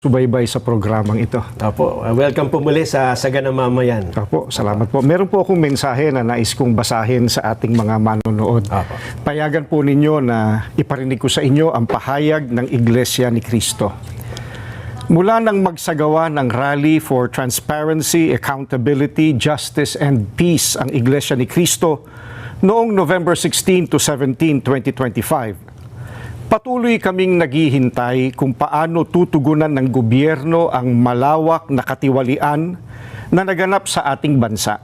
subaybay sa programang ito. Opo, welcome po muli sa Saganang Mamayan. Opo, salamat po. Meron po akong mensahe na nais kong basahin sa ating mga manonood. Opo. Payagan po ninyo na iparinig ko sa inyo ang pahayag ng Iglesia ni Cristo. Mula nang magsagawa ng Rally for Transparency, Accountability, Justice and Peace ang Iglesia ni Cristo noong November 16 to 17, 2025, patuloy kaming naghihintay kung paano tutugunan ng gobyerno ang malawak na katiwalian na naganap sa ating bansa.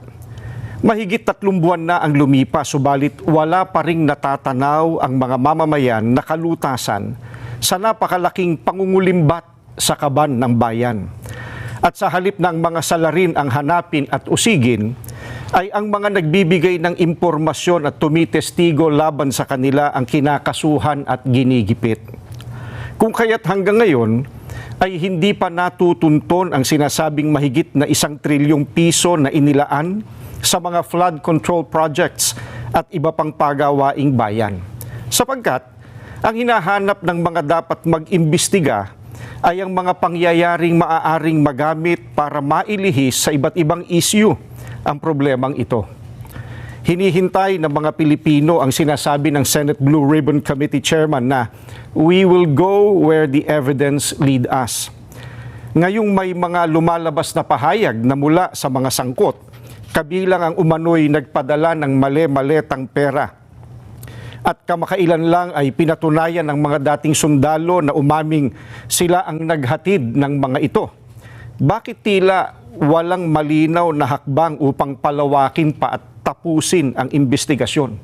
Mahigit 3 buwan na ang lumipas, subalit wala pa ring natatanaw ang mga mamamayan na kalutasan sa napakalaking pangungulimbat sa kaban ng bayan. At sa halip ng mga salarin ang hanapin at usigin, ay ang mga nagbibigay ng impormasyon at tumitestigo laban sa kanila ang kinakasuhan at ginigipit. Kung kaya't hanggang ngayon ay hindi pa natutunton ang sinasabing mahigit na 1 trilyong piso na inilaan sa mga flood control projects at iba pang pagawaing bayan. Sapagkat ang hinahanap ng mga dapat mag-imbestiga ay ang mga pangyayaring maaaring magamit para mailihis sa iba't ibang issue ang problemang ito. Hinihintay ng mga Pilipino ang sinasabi ng Senate Blue Ribbon Committee Chairman na we will go where the evidence lead us. Ngayong may mga lumalabas na pahayag na mula sa mga sangkot, kabilang ang umano'y nagpadala ng mali-maletang pera. At kamakailan lang ay pinatunayan ng mga dating sundalo na umaming sila ang naghatid ng mga ito. Bakit tila walang malinaw na hakbang upang palawakin pa at tapusin ang investigasyon?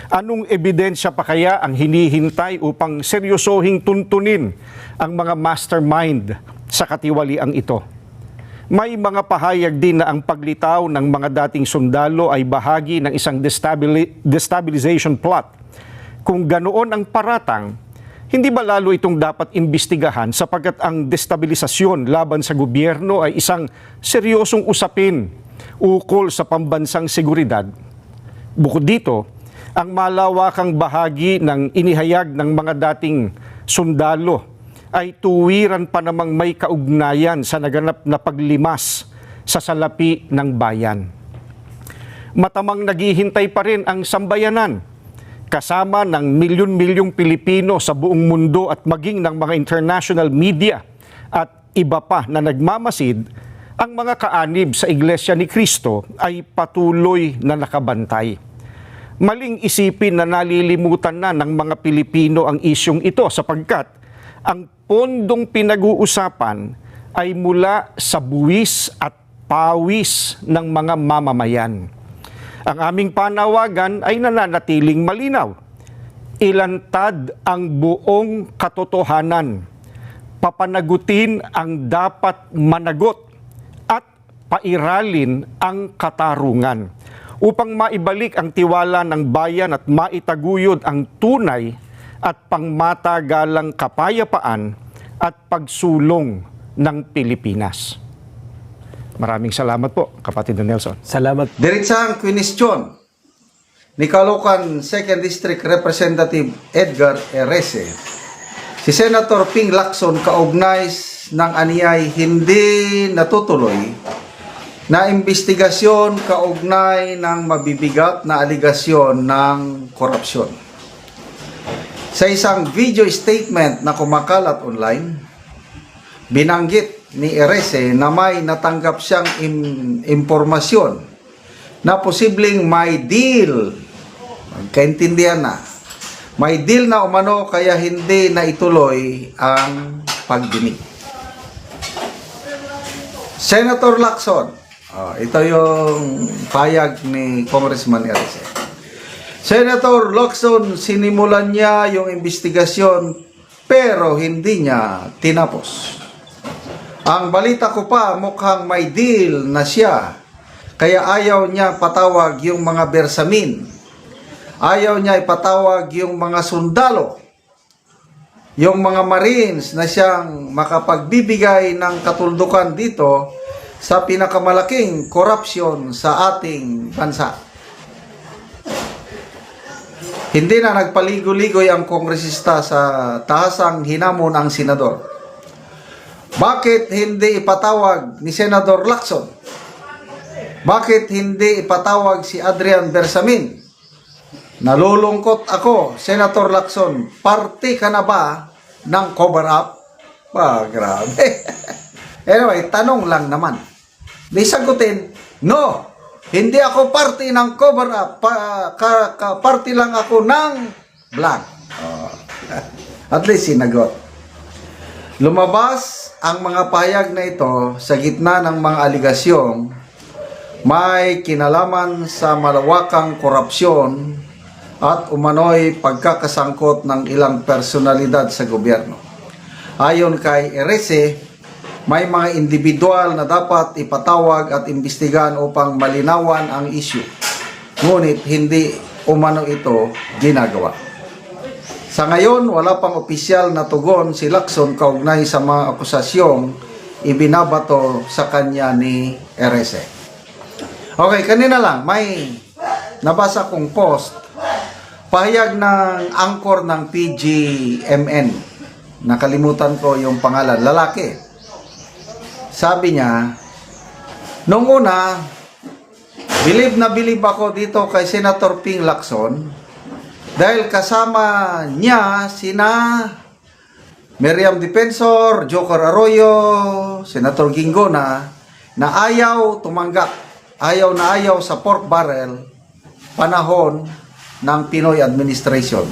Anong ebidensya pa kaya ang hinihintay upang seryosohing tuntunin ang mga mastermind sa katiwaliang ito? May mga pahayag din na ang paglitaw ng mga dating sundalo ay bahagi ng isang destabilization plot. Kung ganoon ang paratang, hindi ba lalo itong dapat imbestigahan sapagkat ang destabilisasyon laban sa gobyerno ay isang seryosong usapin ukol sa pambansang seguridad? Bukod dito, ang malawakang bahagi ng inihayag ng mga dating sundalo ay tuwiran pa namang may kaugnayan sa naganap na paglimas sa salapi ng bayan. Matamang naghihintay pa rin ang sambayanan, kasama ng milyon-milyong Pilipino sa buong mundo at maging ng mga international media at iba pa na nagmamasid, ang mga kaanib sa Iglesia ni Cristo ay patuloy na nakabantay. Maling isipin na nalilimutan na ng mga Pilipino ang isyong ito sapagkat ang pondong pinag-uusapan ay mula sa buwis at pawis ng mga mamamayan. Ang aming panawagan ay nananatiling malinaw. Ilantad ang buong katotohanan. Papanagutin ang dapat managot at pairalin ang katarungan upang maibalik ang tiwala ng bayan at maitaguyod ang tunay at pangmatagalang kapayapaan at pagsulong ng Pilipinas. Maraming salamat po, kapatid Nelson. Salamat. Diritsang kwinisyon ni Caloocan 2nd District Representative Edgar Erese. Si Senator Ping Lacson kaugnay ng aniyay hindi natutuloy na investigasyon kaugnay ng mabibigat na aligasyon ng korupsyon. Sa isang video statement na kumakalat online, binanggit ni Erese na may natanggap siyang impormasyon na posibleng may deal. Magkaintindihan na. May deal na umano kaya hindi na ituloy ang pagdinig. Senator Lacson, ito yung payag ni Congressman Erese. Senator Lacson, sinimulan niya yung investigasyon pero hindi niya tinapos. Ang balita ko pa, mukhang may deal na siya. Kaya ayaw niya patawag yung mga bersamin. Ayaw niya ipatawag yung mga sundalo. Yung mga Marines na siyang makapagbibigay ng katuldukan dito sa pinakamalaking korupsyon sa ating bansa. Hindi na nagpaligoy-ligoy ang kongresista sa tahasang hinamon ang senador. Bakit hindi ipatawag ni Senador Lacson? Bakit hindi ipatawag si Adrian Bersamin? Nalulungkot ako, Senator Lacson, parte ka na ba ng cover up? Grabe. Anyway, tanong lang naman. Di sagutin, no, hindi ako parte ng cover up. Parte lang ako ng blank. At least sinagot. Lumabas ang mga pahayag na ito sa gitna ng mga aligasyong may kinalaman sa malawakang korupsyon at umano'y pagkakasangkot ng ilang personalidad sa gobyerno. Ayon kay Erese, may mga individual na dapat ipatawag at imbestigahan upang malinawan ang issue. Ngunit hindi umano ito ginagawa. Sa ngayon, wala pang opisyal na tugon si Lacson kaugnay sa mga akusasyong ibinabato sa kanya ni Erese. Okay, kanina lang, may nabasa kong post, pahayag ng anchor ng PGMN. Nakalimutan ko yung pangalan, lalaki. Sabi niya, nung una, bilib na bilib ako dito kay Senator Ping Lacson dahil kasama niya sina Miriam Defensor, Joker Arroyo, Senator Gingona na ayaw tumanggap, ayaw na ayaw sa pork barrel panahon ng Pinoy administration.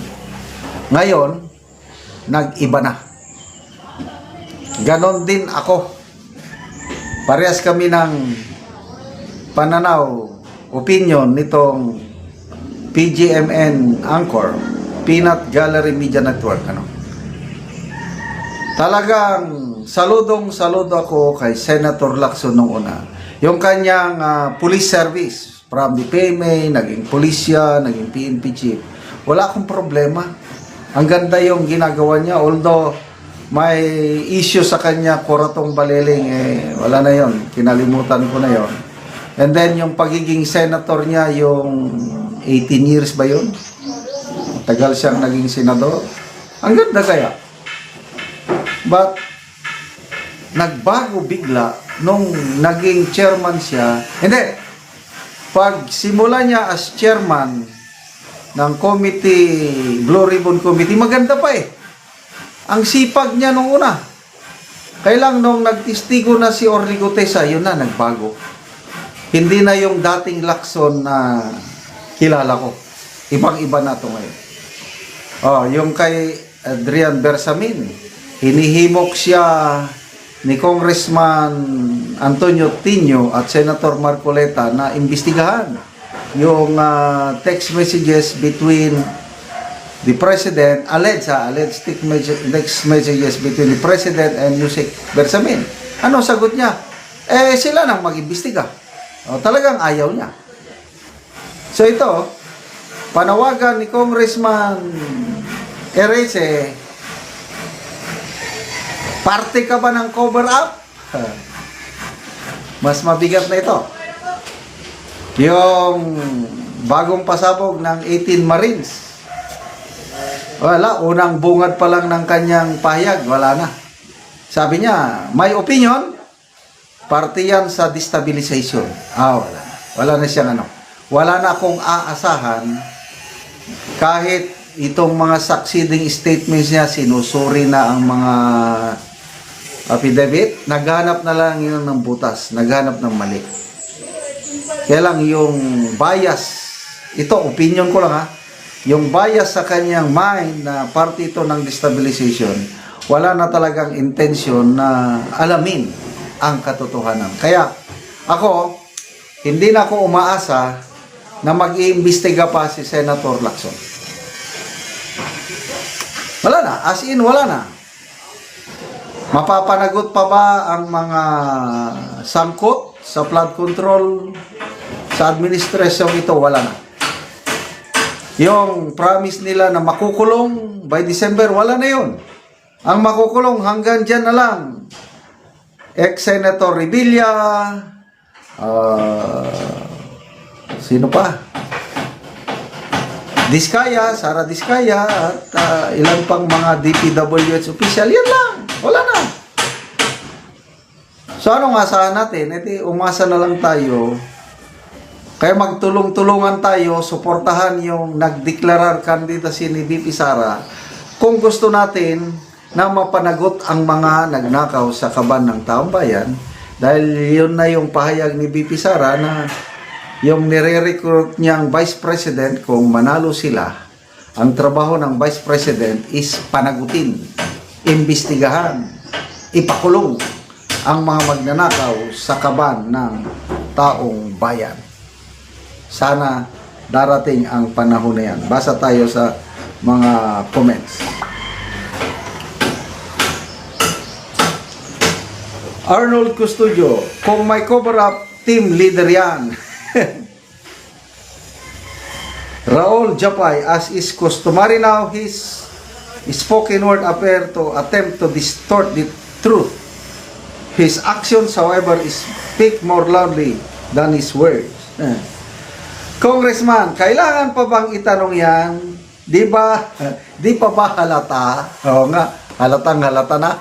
Ngayon, nag-iba na. Ganon din ako. Parehas kami ng pananaw, opinion nitong PGMN Anchor, Peanut Gallery Media Network. Talagang saludo ako kay Senator Lacson nung una. Yung kanyang police service, from the PMA, naging pulisya, naging PNP chief. Wala akong problema. Ang ganda yung ginagawa niya, although may issue sa kanya, Coratong Baliling, wala na yon, kinalimutan ko na yon. And then yung pagiging senator niya, yung 18 years ba yun? Tagal siyang naging senador. Ang ganda kaya. But, nagbago bigla nung naging chairman siya. Hindi, pag simula niya as chairman ng committee, Blue Ribbon Committee, maganda pa eh. Ang sipag niya nung una. Kailang nung nagtistigo na si Orly Gutesa, yun na, nagbago. Hindi na yung dating Lacson na kilala ko. Ibang-iba na ito ngayon. Yung kay Adrian Bersamin, hinihimok siya ni Congressman Antonio Tino at Senator Marcoleta na imbestigahan yung text messages between the President, alleged text messages between the President and Yusek Bersamin. Ano sagot niya? Sila nang mag-imbestiga. Talagang ayaw niya. So ito, panawagan ni Congressman Erese, parte ka ba ng cover up? Mas mabigat na ito. Yung bagong pasabog ng 18 Marines, wala, unang bungad pa lang ng kanyang pahayag, wala na. Sabi niya, may opinion, parte yan sa destabilization. Wala na. Wala na siyang ano. Wala na akong aasahan kahit itong mga succeeding statements niya, sinusuri na ang mga affidavit, naghanap na lang yun ng butas, naghanap ng mali. Kaya lang yung bias, ito opinion ko lang yung bias sa kanyang mind na parte ito ng destabilization, wala na talagang intention na alamin ang katotohanan. Kaya ako, hindi na ako umaasa na mag-iimbestiga pa si Senator Lacson. Wala na, as in wala na. Mapapanagot pa ba ang mga sangkot sa flood control sa administrasyong ito? Wala na. Yung promise nila na makukulong by December, wala na yun. Ang makukulong hanggang dyan na lang. Ex-Senator Revilla, sino pa? Diskaya, Sara Diskaya, at ilan pang mga DPWH official, yan lang. Wala na. So anong asahan natin? Edi umasa na lang tayo. Kaya magtulong-tulungan tayo, suportahan yung nagdeklarar candidacy ni VP Sara kung gusto natin na mapanagot ang mga nagnakaw sa kaban ng taong bayan, dahil yun na yung pahayag ni VP Sara na yung nire-recruit niyang Vice President, kung manalo sila, ang trabaho ng Vice President is panagutin, imbestigahan, ipakulong ang mga magnanakaw sa kaban ng taong bayan. Sana darating ang panahon na yan. Basa tayo sa mga comments. Arnold Custodio, kung may cover-up, team leader yan. Raul Japay, as is customary now, his spoken word appear to attempt to distort the truth. His actions, however, speak more loudly than his words. Congressman, kailangan pa bang itanong yan? Di ba? Di pa ba halata? Oo nga, halatang halata na.